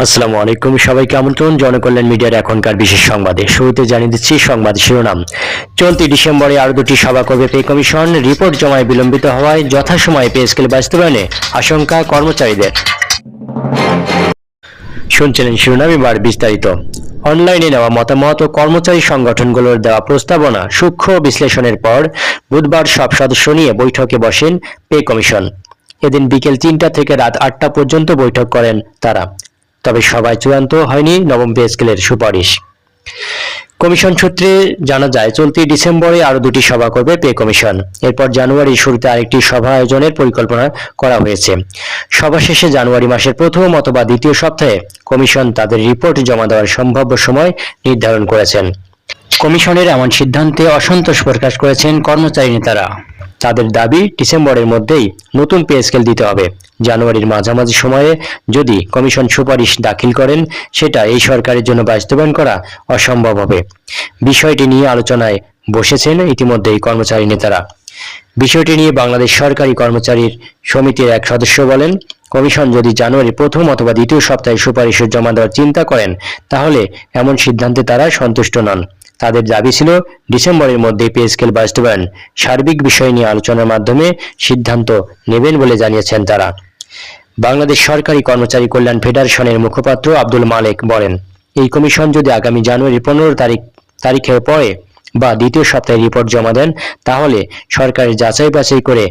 আসসালামু আলাইকুম, সবাইকে আমন্ত্রণ জনকল্যাণ মিডিয়ার এখনকার বিশেষ সংবাদে। শুরুতে জানিয়ে দিচ্ছি সংবাদ শিরোনাম। চলতি ডিসেম্বরে আরো দুটি সভা করবে পে কমিশন। রিপোর্ট জমায় বিলম্বিত হওয়ায় যথাসময়ে পে স্কেল বাস্তবায়নে আশঙ্কা কর্মচারীদের। শুনছিলেন শিরোনাম, এবার বিস্তারিত। অনলাইনে নেওয়া মতামত ও কর্মচারী সংগঠনগুলোর দেওয়া প্রস্তাবনা সূক্ষ্ম বিশ্লেষণের পর বুধবার সব সদস্য নিয়ে বৈঠকে বসেন পে কমিশন। এদিন বিকেল 3টা থেকে রাত 8টা পর্যন্ত বৈঠক করেন তারা। তবে সভায় চূড়ান্ত হয়নি নবম পে স্কেলের সুপারিশ। কমিশন সূত্রে জানা যায়, চলতি ডিসেম্বরে আরো দুটি সভা করবে পে কমিশন। এরপর জানুয়ারির শুরুতে আরেকটি সভা আয়োজনের পরিকল্পনা করা হয়েছে। সভা শেষে জানুয়ারি মাসের প্রথম অথবা দ্বিতীয় সপ্তাহে কমিশন তাদের রিপোর্ট জমা দেওয়ার সম্ভাব্য সময় নির্ধারণ করেছেন। কমিশনের এমন সিদ্ধান্তে অসন্তোষ প্রকাশ করেছেন কর্মচারী নেতারা। তাদের দাবি, ডিসেম্বরের মধ্যেই নতুন পে স্কেল দিতে হবে। জানুয়ারির মাঝামাঝি সময়ে যদি কমিশন সুপারিশ দাখিল করেন, সেটা এই সরকারের জন্য বাস্তবায়ন করা অসম্ভব হবে। বিষয়টি নিয়ে আলোচনায় বসেছেন ইতিমধ্যেই কর্মচারী নেতারা। বিষয়টি নিয়ে বাংলাদেশ সরকারি কর্মচারী সমিতির এক সদস্য বলেন, কমিশন যদি জানুয়ারির প্রথম অথবা দ্বিতীয় সপ্তাহে সুপারিশ জমা দেওয়ার চিন্তা করেন, তাহলে এমন সিদ্ধান্তে তারা সন্তুষ্ট নন। তাদের দাবি ছিল ডিসেম্বরের মধ্যে পে স্কেল বাস্তবায়ন। সার্বিক বিষয় নিয়ে আলোচনার মাধ্যমে সিদ্ধান্ত নেবেন বলে জানিয়েছেন তারা। বাংলাদেশ সরকারি কর্মচারী কল্যাণ ফেডারেশনের মুখপাত্র আব্দুল মালেক বলেন, এই কমিশন যদি আগামী জানুয়ারি 15 তারিখের পরে বা দ্বিতীয় সপ্তাহে রিপোর্ট জমা দেন, তাহলে সরকারের যাচাই বাছাই করে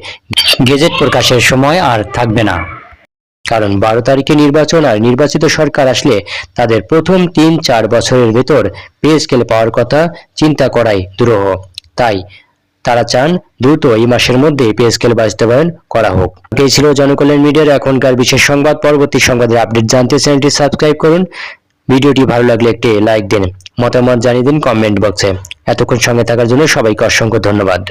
গেজেট প্রকাশের সময় আর থাকবে না। কারণ 12 তারিখে নির্বাচন, আর নির্বাচিত সরকার আসলে তাদের প্রথম 3-4 বছরের ভেতর পে স্কেল পাওয়ার কথা চিন্তা করাই দুরূহ। তাই তারা চান দ্রুত এই মাসের মধ্যে পে স্কেল বাস্তবায়ন করা হোক। এই ছিল জনকল্যাণ মিডিয়ার এখনকার বিশেষ সংবাদ। পরবর্তী সংবাদের আপডেট জানতে চ্যানেলটি সাবস্ক্রাইব করুন। ভিডিওটি ভালো লাগলে একটি লাইক দিন, মতামত জানিয়ে দিন কমেন্ট বক্সে। এতক্ষণ সঙ্গে থাকার জন্য সবাইকে অসংখ্য ধন্যবাদ।